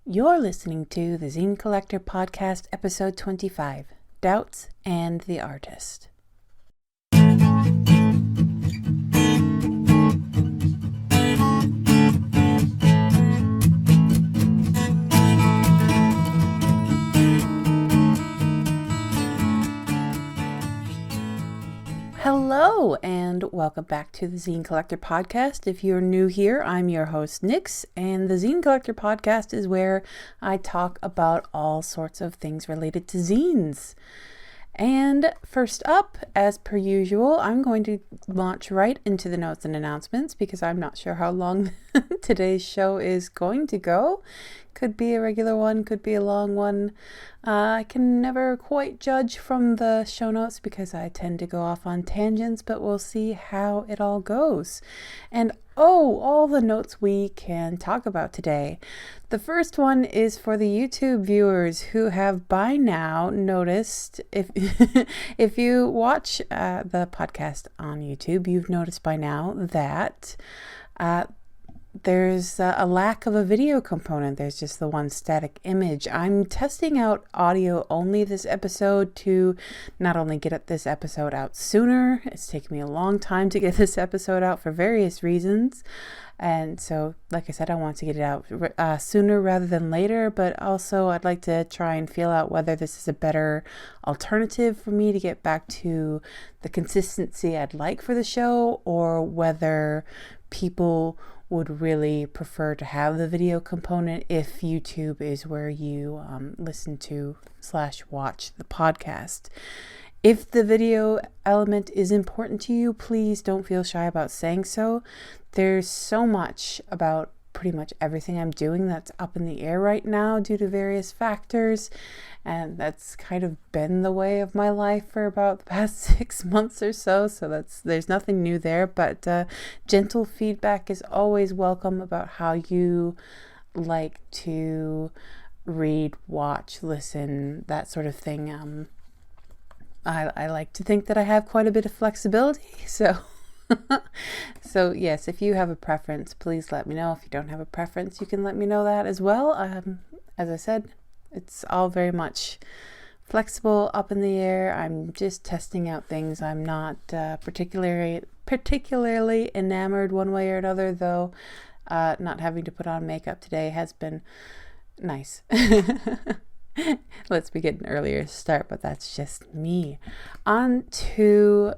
You're listening to the Zine Collector Podcast, episode 25, Doubts and the Artist. Hello, and welcome back to the Zine Collector Podcast. If you're new here, I'm your host, Nix, and the Zine Collector Podcast is where I talk about all sorts of things related to zines. And first up, as per usual, I'm going to launch right into the notes and announcements because I'm not sure how long today's show is going to go. Could be a regular one, could be a long one. I can never quite judge from the show notes because I tend to go off on tangents, but we'll see how it all goes. And all the notes we can talk about today. The first one is for the YouTube viewers who have by now noticed, if you watch the podcast on YouTube, you've noticed by now that there's a lack of a video component. There's just the one static image. I'm testing out audio only this episode to not only get this episode out sooner. It's taken me a long time to get this episode out for various reasons. And so, like I said, I want to get it out sooner rather than later, but also I'd like to try and feel out whether this is a better alternative for me to get back to the consistency I'd like for the show, or whether people would really prefer to have the video component if YouTube is where you listen to / watch the podcast. If the video element is important to you, please don't feel shy about saying so. There's so much about pretty much everything I'm doing that's up in the air right now due to various factors, and that's kind of been the way of my life for about the past 6 months or so. So there's nothing new there, but gentle feedback is always welcome about how you like to read, watch, listen, that sort of thing. I like to think that I have quite a bit of flexibility, so yes, if you have a preference, please let me know. If you don't have a preference, you can let me know that as well. As I said, it's all very much flexible, up in the air. I'm just testing out things. I'm not particularly enamored one way or another, though. Not having to put on makeup today has been nice. Let's be getting earlier to start, but that's just me. On to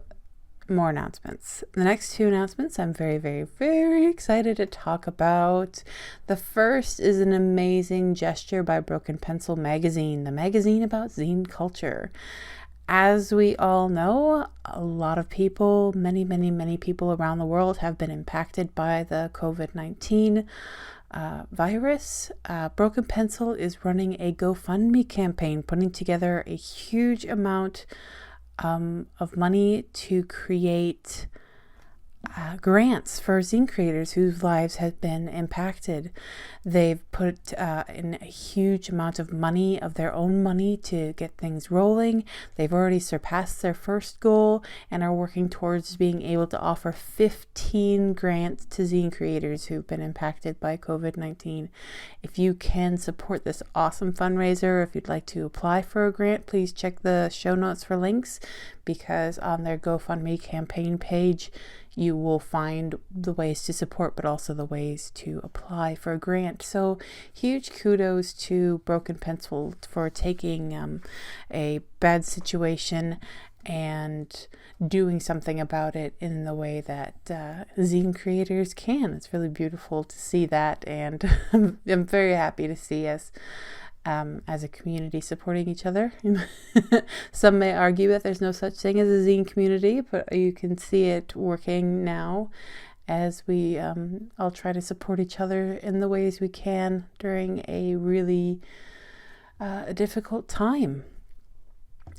more announcements. The next two announcements I'm very, very, very excited to talk about. The first is an amazing gesture by Broken Pencil Magazine, the magazine about zine culture. As we all know, a lot of people, many, many, many people around the world have been impacted by the COVID-19 virus. Broken Pencil is running a GoFundMe campaign, putting together a huge amount of money to create grants for zine creators whose lives have been impacted. They've put in a huge amount of money, of their own money, to get things rolling. They've already surpassed their first goal and are working towards being able to offer 15 grants to zine creators who've been impacted by COVID-19. If you can support this awesome fundraiser, if you'd like to apply for a grant, please check the show notes for links, because on their GoFundMe campaign page, you will find the ways to support, but also the ways to apply for a grant. So huge kudos to Broken Pencil for taking a bad situation and doing something about it in the way that zine creators can. It's really beautiful to see that, and I'm very happy to see us as a community supporting each other. Some may argue that there's no such thing as a zine community, but you can see it working now as we all try to support each other in the ways we can during a really difficult time.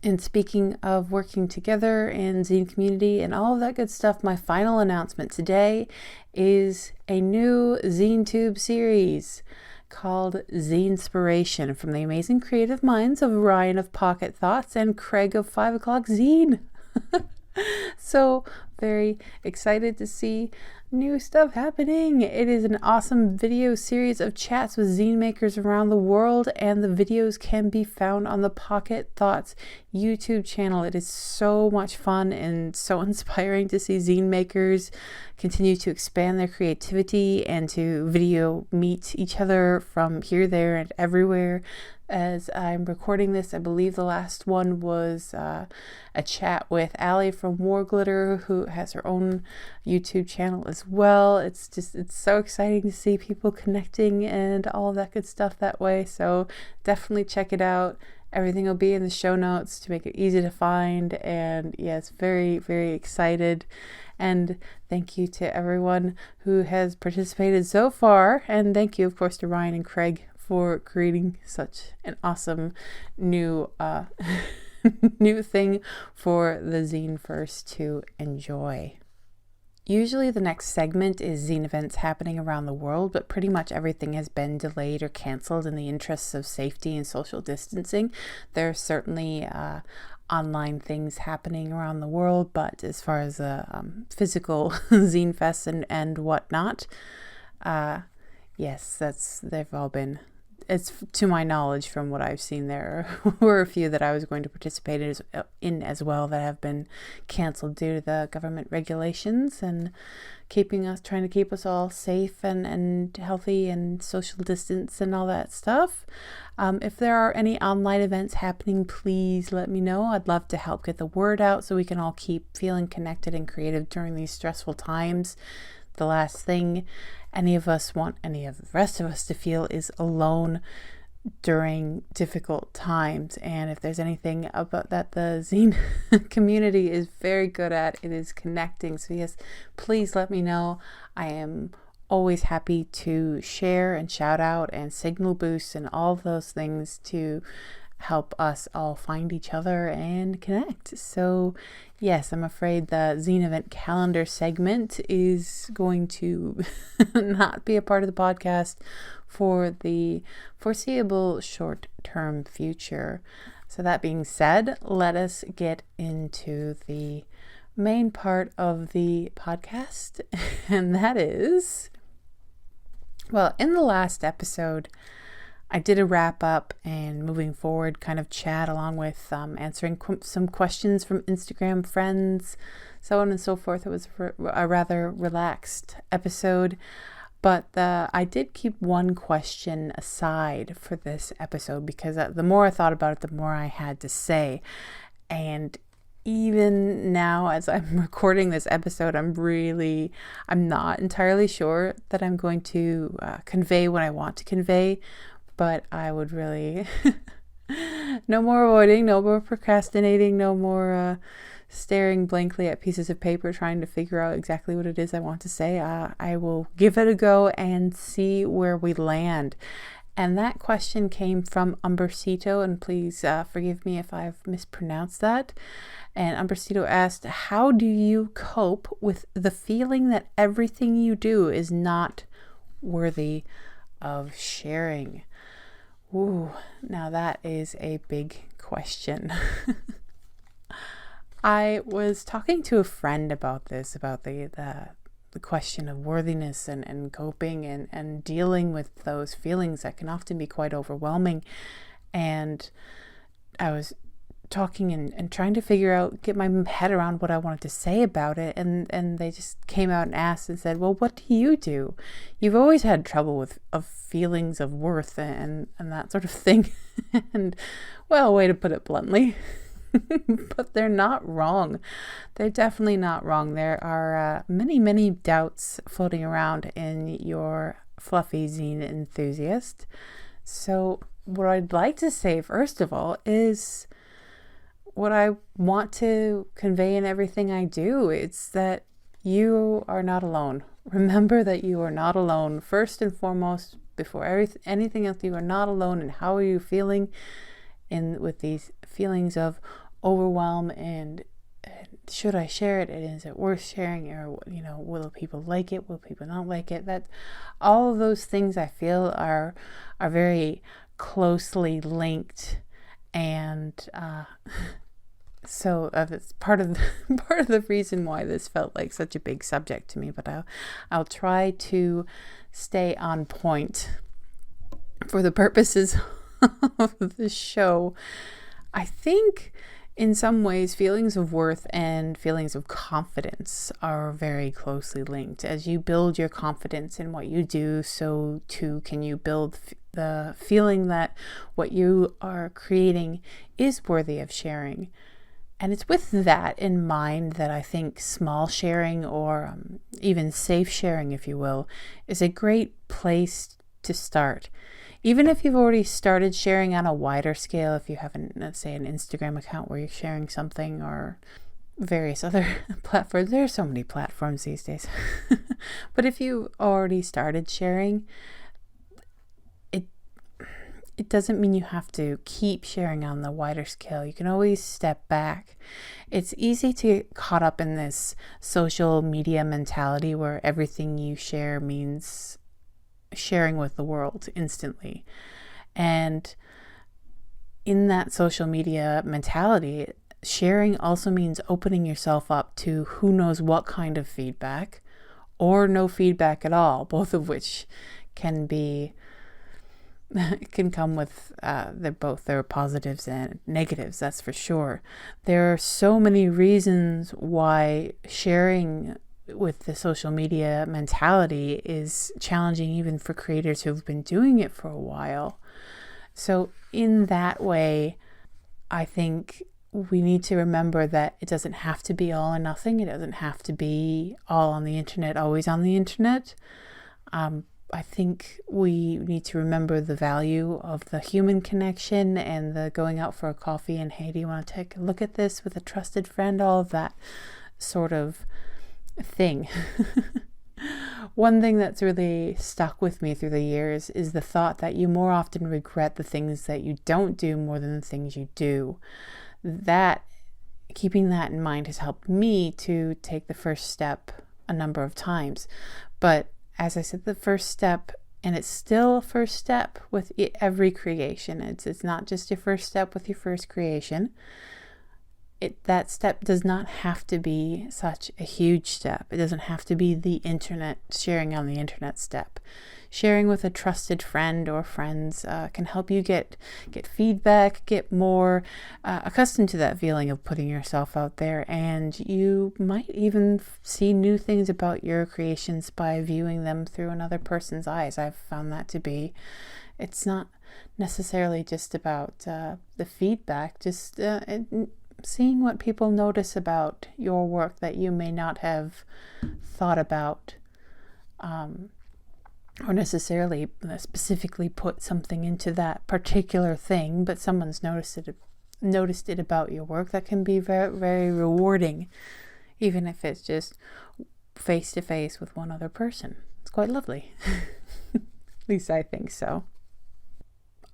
And speaking of working together in zine community and all of that good stuff, my final announcement today is a new ZineTube series called Zinspiration, from the amazing creative minds of Ryan of Pocket Thoughts and Craig of 5 O'Clock Zine. So very excited to see new stuff happening. It is an awesome video series of chats with zine makers around the world, and the videos can be found on the Pocket Thoughts YouTube channel. It is so much fun and so inspiring to see zine makers continue to expand their creativity and to video meet each other from here, there, and everywhere. As I'm recording this, I believe the last one was a chat with Allie from War Glitter, who has her own YouTube channel as well. It's so exciting to see people connecting and all of that good stuff that way. So definitely check it out. Everything will be in the show notes to make it easy to find. And yes, very, very excited. And thank you to everyone who has participated so far. And thank you, of course, to Ryan and Craig for creating such an awesome new new thing for the Zineverse to enjoy. Usually the next segment is zine events happening around the world, but pretty much everything has been delayed or canceled in the interests of safety and social distancing. There are certainly online things happening around the world, but as far as physical zine fests and whatnot, yes, they've all been. It's to my knowledge, from what I've seen, there were a few that I was going to participate in as well that have been canceled due to the government regulations and trying to keep us all safe and healthy and social distance and all that stuff. If there are any online events happening, please let me know. I'd love to help get the word out so we can all keep feeling connected and creative during these stressful times. The last thing any of us want any of the rest of us to feel is alone during difficult times. And if there's anything about that the zine community is very good at, it is connecting. So yes, please let me know. I am always happy to share and shout out and signal boost and all of those things to help us all find each other and connect. So yes, I'm afraid the zine event calendar segment is going to not be a part of the podcast for the foreseeable short-term future. So that being said, let us get into the main part of the podcast, and that is, well, in the last episode, I did a wrap up and moving forward kind of chat along with answering some questions from Instagram friends, so on and so forth. It was a rather relaxed episode, but I did keep one question aside for this episode because the more I thought about it, the more I had to say. And even now, as I'm recording this episode, I'm not entirely sure that I'm going to convey what I want to convey. But I would really, no more avoiding, no more procrastinating, no more staring blankly at pieces of paper trying to figure out exactly what it is I want to say. I will give it a go and see where we land. And that question came from Umbercito, and please forgive me if I've mispronounced that. And Umbercito asked, how do you cope with the feeling that everything you do is not worthy of sharing? Ooh, now that is a big question. I was talking to a friend about this, about the question of worthiness and coping and dealing with those feelings that can often be quite overwhelming. And I was talking and trying to get my head around what I wanted to say about it, and they just came out and asked and said, well, what do you do? You've always had trouble of feelings of worth and that sort of thing. And well, way to put it bluntly. But they're not wrong. They're definitely not wrong. There are many doubts floating around in your fluffy zine enthusiast. So what I'd like to say first of all is what I want to convey in everything I do. It's that you are not alone. Remember that you are not alone. First and foremost, before anything else, you are not alone. And how are you feeling with these feelings of overwhelm and should I share it? And is it worth sharing? Or, will people like it? Will people not like it? That all of those things I feel are very closely linked and So it's part of part of the reason why this felt like such a big subject to me. But I'll try to stay on point for the purposes of the show. I think in some ways, feelings of worth and feelings of confidence are very closely linked. As you build your confidence in what you do, so too can you build the feeling that what you are creating is worthy of sharing. And it's with that in mind that I think small sharing, or even safe sharing, if you will, is a great place to start. Even if you've already started sharing on a wider scale, if you have, let's say, an Instagram account where you're sharing something, or various other platforms. There are so many platforms these days. But if you already started sharing, it doesn't mean you have to keep sharing on the wider scale. You can always step back. It's easy to get caught up in this social media mentality where everything you share means sharing with the world instantly. And in that social media mentality, sharing also means opening yourself up to who knows what kind of feedback, or no feedback at all, both of which can come with there are positives and negatives, that's for sure. There are so many reasons why sharing with the social media mentality is challenging, even for creators who've been doing it for a while. So in that way, I think we need to remember that it doesn't have to be all or nothing. It doesn't have to be all on the internet, always on the internet. I think we need to remember the value of the human connection and the going out for a coffee and, hey, do you want to take a look at this with a trusted friend? All of that sort of thing. One thing that's really stuck with me through the years is the thought that you more often regret the things that you don't do more than the things you do. Keeping that in mind has helped me to take the first step a number of times. But as I said, the first step, and it's still a first step with every creation. It's not just your first step with your first creation. That step does not have to be such a huge step. It doesn't have to be the internet, sharing on the internet step. Sharing with a trusted friend or friends can help you get feedback, get more accustomed to that feeling of putting yourself out there, and you might even see new things about your creations by viewing them through another person's eyes. I've found that to be, it's not necessarily just about the feedback, just seeing what people notice about your work that you may not have thought about, or necessarily specifically put something into that particular thing, but someone's noticed it about your work. That can be very, very rewarding, even if it's just face to face with one other person. It's quite lovely. At least I think so.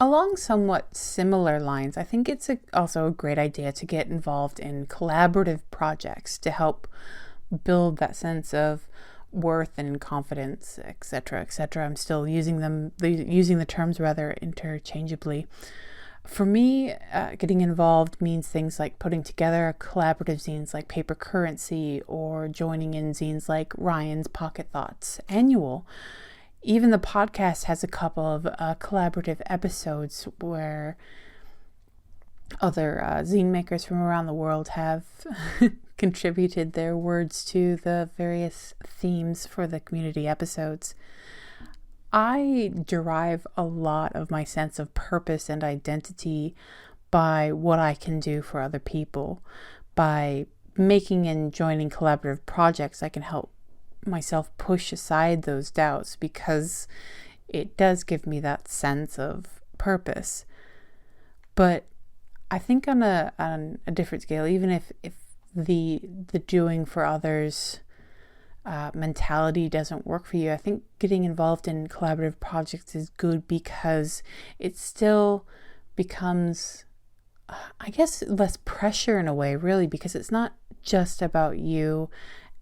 Along somewhat similar lines, I think it's also a great idea to get involved in collaborative projects to help build that sense of worth and confidence, etc., etc. I'm still using the terms rather interchangeably. For me, getting involved means things like putting together collaborative zines like Paper Currency, or joining in zines like Ryan's Pocket Thoughts Annual. Even the podcast has a couple of collaborative episodes where other zine makers from around the world have contributed their words to the various themes for the community episodes. I derive a lot of my sense of purpose and identity by what I can do for other people. By making and joining collaborative projects, I can help myself push aside those doubts, because it does give me that sense of purpose. But I think on a different scale, even if the doing for others mentality doesn't work for you, I think getting involved in collaborative projects is good, because it still becomes, I guess, less pressure in a way, really, because it's not just about you.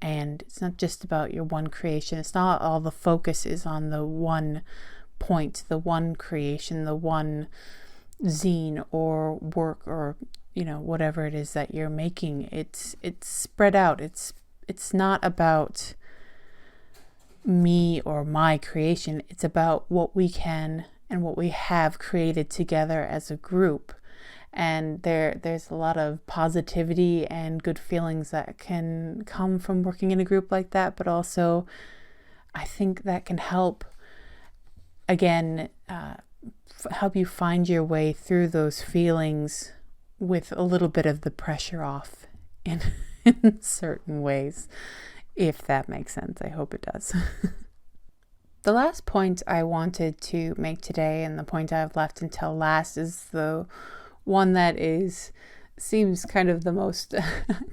And it's not just about your one creation. It's not all the focus is on the one point, the one creation, the one zine or work or whatever it is that you're making. It's spread out. It's not about me or my creation. It's about what we can and what we have created together as a group. And there's a lot of positivity and good feelings that can come from working in a group like that, but also I think that can help, again, help you find your way through those feelings with a little bit of the pressure off in certain ways, if that makes sense. I hope it does. The last point I wanted to make today, and the point I've left until last, is the one that seems kind of the most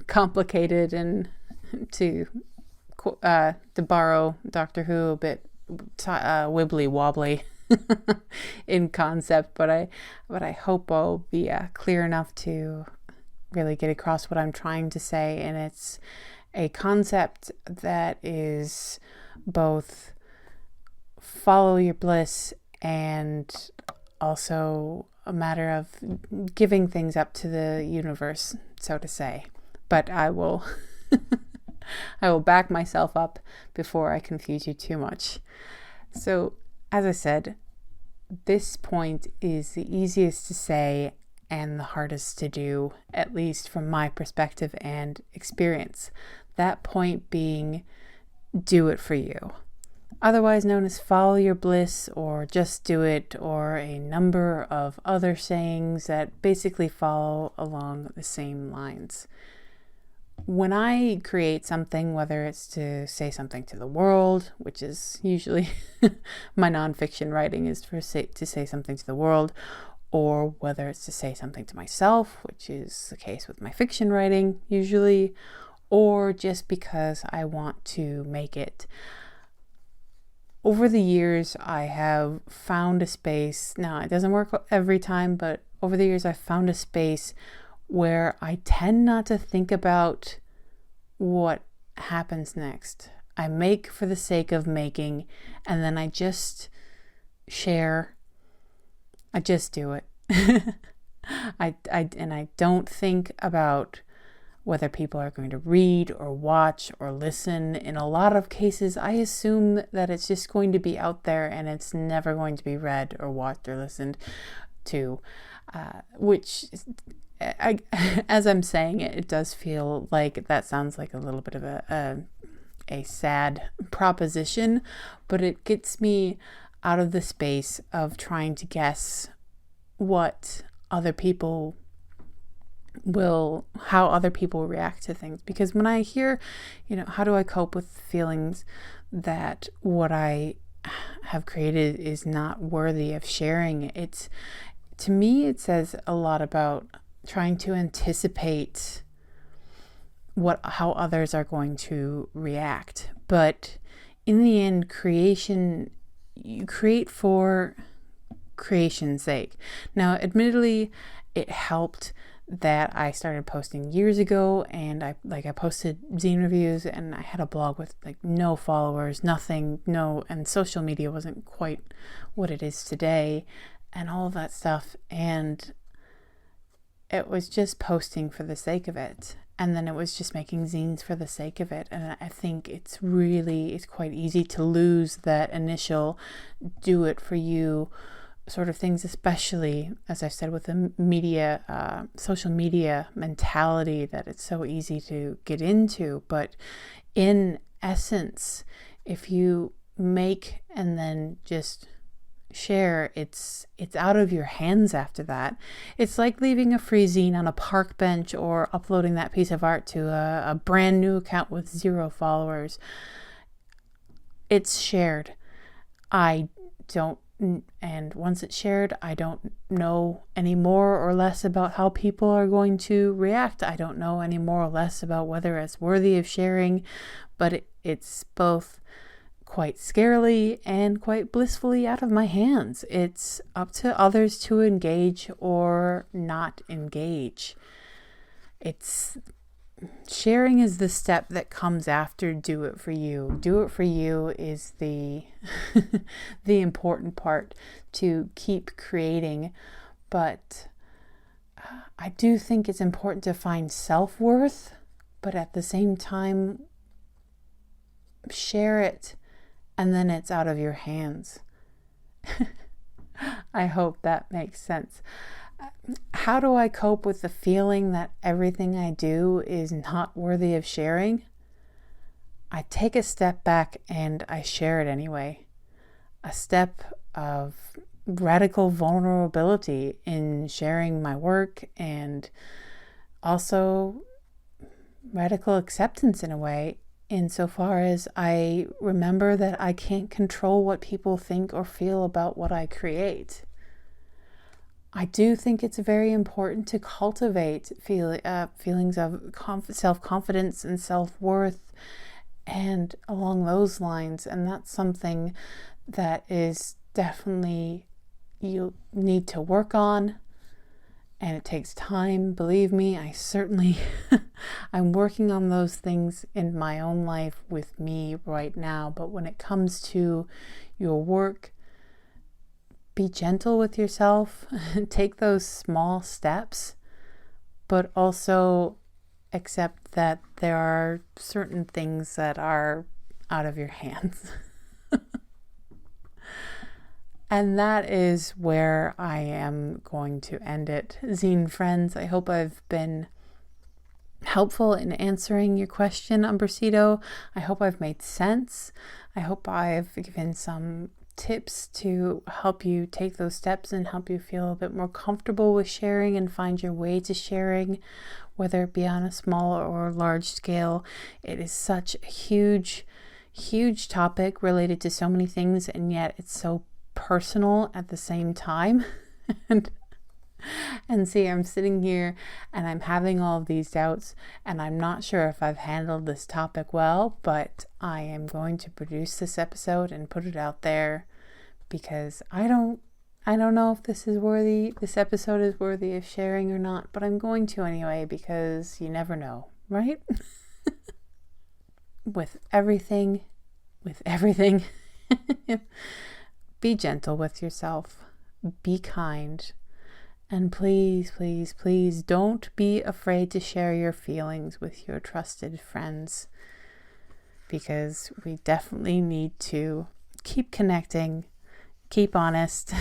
complicated, and to borrow Doctor Who, a bit wibbly wobbly in concept, but I hope I'll be clear enough to really get across what I'm trying to say. And it's a concept that is both follow your bliss and also a matter of giving things up to the universe, so to say. But I will back myself up before I confuse you too much. So, as I said, this point is the easiest to say and the hardest to do, at least from my perspective and experience. That point being, do it for you. Otherwise known as follow your bliss, or just do it, or a number of other sayings that basically follow along the same lines. When I create something, whether it's to say something to the world, which is usually my nonfiction writing is to say something to the world, or whether it's to say something to myself, which is the case with my fiction writing usually, or just because I want to make it. Over the years, I have found a space. Now, it doesn't work every time, but over the years, I've found a space where I tend not to think about what happens next. I make for the sake of making, and then I just share. I just do it. I don't think about whether people are going to read or watch or listen. In a lot of cases, I assume that it's just going to be out there and it's never going to be read or watched or listened to, which, as I'm saying it, it does feel like that sounds like a little bit of a sad proposition, but it gets me out of the space of trying to guess what other people how other people react to things. Because when I hear, how do I cope with feelings that what I have created is not worthy of sharing, to me, it says a lot about trying to anticipate how others are going to react. But in the end, you create for creation's sake. Now, admittedly, it helped that I started posting years ago, and I posted zine reviews, and I had a blog with no followers, nothing, and social media wasn't quite what it is today, and all of that stuff, and it was just posting for the sake of it, and then it was just making zines for the sake of it. And I think it's quite easy to lose that initial do it for you sort of things, especially, as I've said, with the social media mentality, that it's so easy to get into. But in essence, if you make and then just share, it's out of your hands after that. It's like leaving a free zine on a park bench or uploading that piece of art to a brand new account with 0 followers. It's shared. And once it's shared, I don't know any more or less about how people are going to react. I don't know any more or less about whether it's worthy of sharing, but it's both quite scarily and quite blissfully out of my hands. It's up to others to engage or not engage. Sharing is the step that comes after do it for you. Do it for you is the the important part to keep creating. But I do think it's important to find self-worth, but at the same time, share it and then it's out of your hands. I hope that makes sense. How do I cope with the feeling that everything I do is not worthy of sharing? I take a step back and I share it anyway. A step of radical vulnerability in sharing my work, and also radical acceptance in a way, insofar as I remember that I can't control what people think or feel about what I create. I do think it's very important to cultivate feelings of self-confidence and self-worth and along those lines. And that's something that is definitely you need to work on. And it takes time. Believe me, I'm working on those things in my own life with me right now. But when it comes to your work, be gentle with yourself. Take those small steps, but also accept that there are certain things that are out of your hands. And that is where I am going to end it. Zine friends, I hope I've been helpful in answering your question, Umbrasito. I hope I've made sense. I hope I've given some tips to help you take those steps and help you feel a bit more comfortable with sharing and find your way to sharing, whether it be on a small or large scale. It is such a huge topic related to so many things, and yet it's so personal at the same time. and see, I'm sitting here and I'm having all of these doubts, and I'm not sure if I've handled this topic well, but I am going to produce this episode and put it out there because I don't know if this episode is worthy of sharing or not, but I'm going to anyway, because you never know, right? With everything, be gentle with yourself, be kind, and please, please, please don't be afraid to share your feelings with your trusted friends, because we definitely need to keep connecting, keep honest,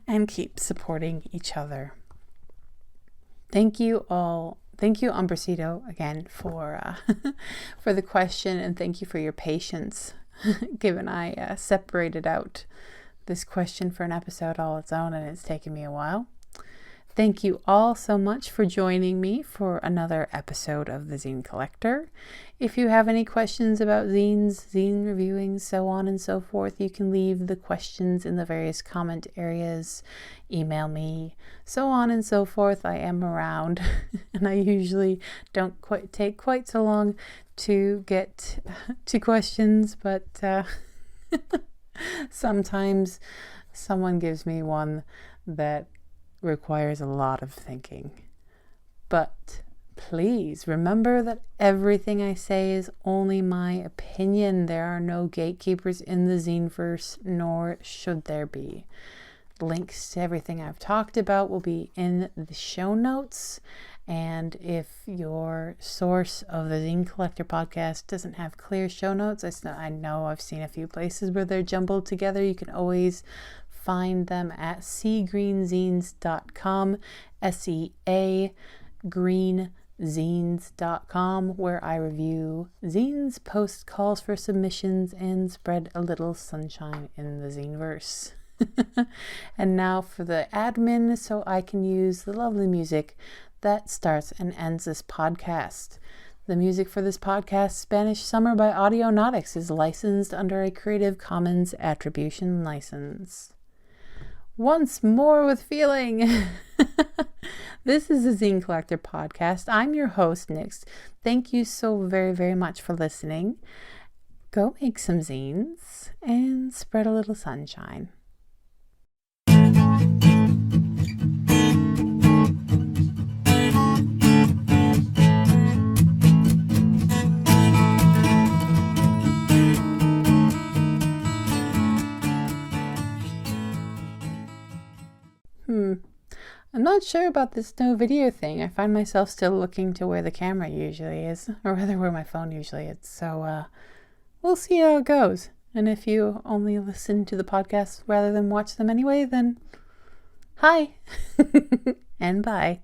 and keep supporting each other. Thank you all. Thank you, Umbrasito, again for the question, and thank you for your patience, given I separated out this question for an episode all its own, and it's taken me a while. Thank you all so much for joining me for another episode of the Zine Collector. If you have any questions about zines, zine reviewing, so on and so forth, you can leave the questions in the various comment areas, email me, so on and so forth. I am around, and I usually don't take quite so long to get to questions, but sometimes someone gives me one that requires a lot of thinking. But please remember that everything I say is only my opinion. There are no gatekeepers in the Zineverse, nor should there be. Links to everything I've talked about will be in the show notes. And if your source of the Zine Collector Podcast doesn't have clear show notes, I know I've seen a few places where they're jumbled together. You can always find them at seagreenzines.com, seagreenzines.com, where I review zines, post calls for submissions, and spread a little sunshine in the Zineverse. And now for the admin, so I can use the lovely music that starts and ends this podcast. The music for this podcast, Spanish Summer by Audionautics, is licensed under a Creative Commons Attribution license. Once more with feeling. This is the Zine Collector Podcast. I'm your host, Nyx. Thank you so very, very much for listening. Go make some zines and spread a little sunshine. I'm not sure about this no video thing. I find myself still looking to where the camera usually is, or rather where my phone usually is. So we'll see how it goes. And if you only listen to the podcast rather than watch them anyway, then hi and bye.